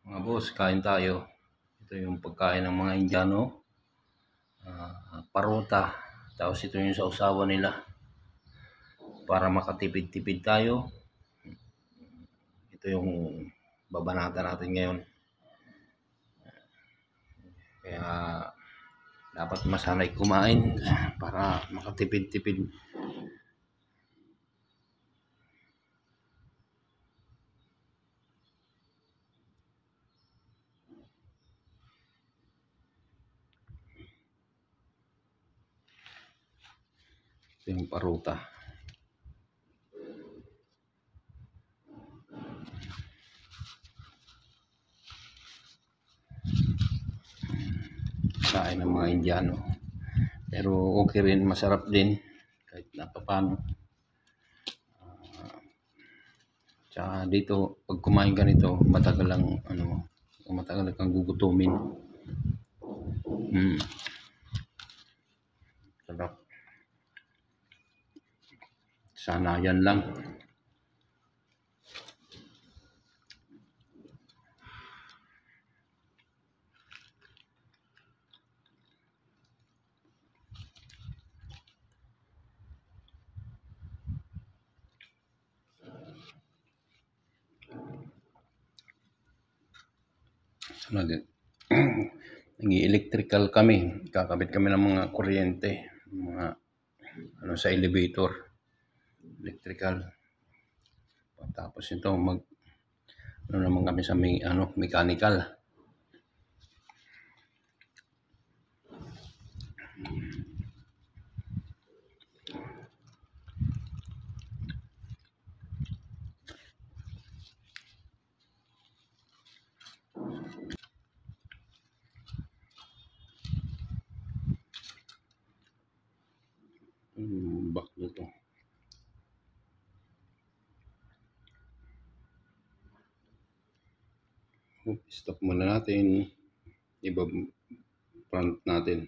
Mga boss, kain tayo. Ito yung pagkain ng mga Indiano. Paruta. Tapos ito yung sausawan nila. Para makatipid-tipid tayo. Ito yung babanatan natin ngayon. Kaya dapat masanay kumain para makatipid-tipid. Ito yung paruta. Kain ng mga Indiano. Pero okay rin, masarap din kahit na paano. Tsaka dito, pag kumain ka nito, matagal kang gugutumin. Sarap. Sana yan lang. Nag-electrical kami, kakabit kami ng mga kuryente, mga sa elevator, electrical. Tapos ito naman kami sa mechanical. Bak nito. Stop muna natin. Iba front natin.